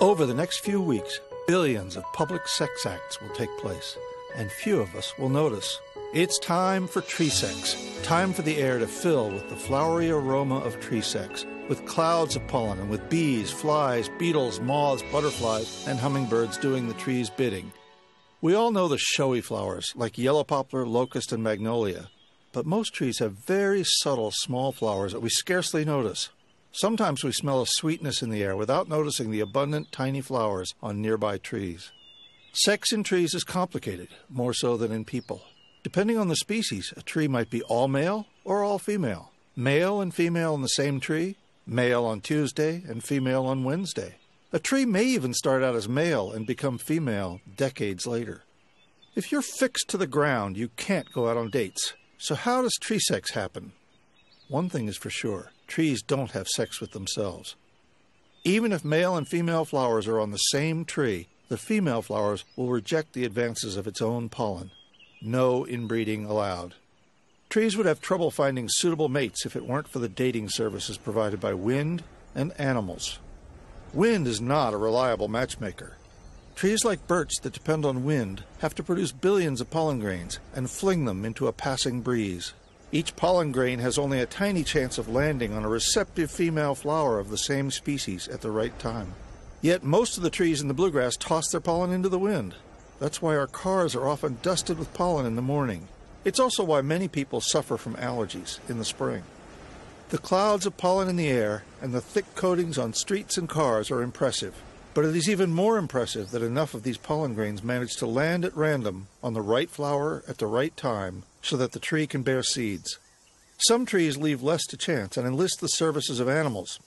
Over the next few weeks, billions of public sex acts will take place, and few of us will notice. It's time for treesex, time for the air to fill with the flowery aroma of treesex, with clouds of pollen and with bees, flies, beetles, moths, butterflies, and hummingbirds doing the tree's bidding. We all know the showy flowers, like yellow poplar, locust, and magnolia, but most trees have very subtle small flowers that we scarcely notice. Sometimes we smell a sweetness in the air without noticing the abundant tiny flowers on nearby trees. Sex in trees is complicated, more so than in people. Depending on the species, a tree might be all male or all female. Male and female in the same tree, male on Tuesday and female on Wednesday. A tree may even start out as male and become female decades later. If you're fixed to the ground, you can't go out on dates. So how does tree sex happen? One thing is for sure. Trees don't have sex with themselves. Even if male and female flowers are on the same tree, the female flowers will reject the advances of its own pollen. No inbreeding allowed. Trees would have trouble finding suitable mates if it weren't for the dating services provided by wind and animals. Wind is not a reliable matchmaker. Trees like birch that depend on wind have to produce billions of pollen grains and fling them into a passing breeze. Each pollen grain has only a tiny chance of landing on a receptive female flower of the same species at the right time. Yet most of the trees in the bluegrass toss their pollen into the wind. That's why our cars are often dusted with pollen in the morning. It's also why many people suffer from allergies in the spring. The clouds of pollen in the air and the thick coatings on streets and cars are impressive. But it is even more impressive that enough of these pollen grains manage to land at random on the right flower at the right time so that the tree can bear seeds. Some trees leave less to chance and enlist the services of animals.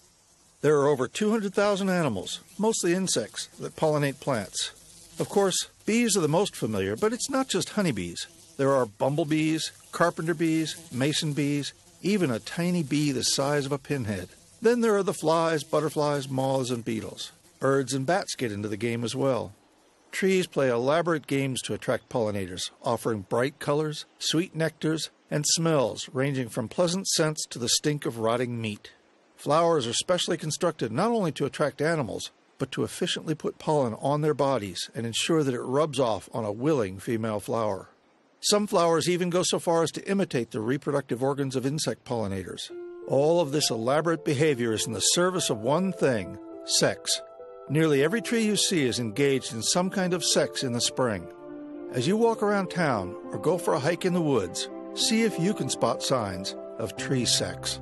There are over 200,000 animals, mostly insects, that pollinate plants. Of course, bees are the most familiar, but it's not just honeybees. There are bumblebees, carpenter bees, mason bees, even a tiny bee the size of a pinhead. Then there are the flies, butterflies, moths, and beetles. Birds and bats get into the game as well. Trees play elaborate games to attract pollinators, offering bright colors, sweet nectars, and smells ranging from pleasant scents to the stink of rotting meat. Flowers are specially constructed not only to attract animals, but to efficiently put pollen on their bodies and ensure that it rubs off on a willing female flower. Some flowers even go so far as to imitate the reproductive organs of insect pollinators. All of this elaborate behavior is in the service of one thing: sex. Nearly every tree you see is engaged in some kind of sex in the spring. As you walk around town or go for a hike in the woods, see if you can spot signs of tree sex.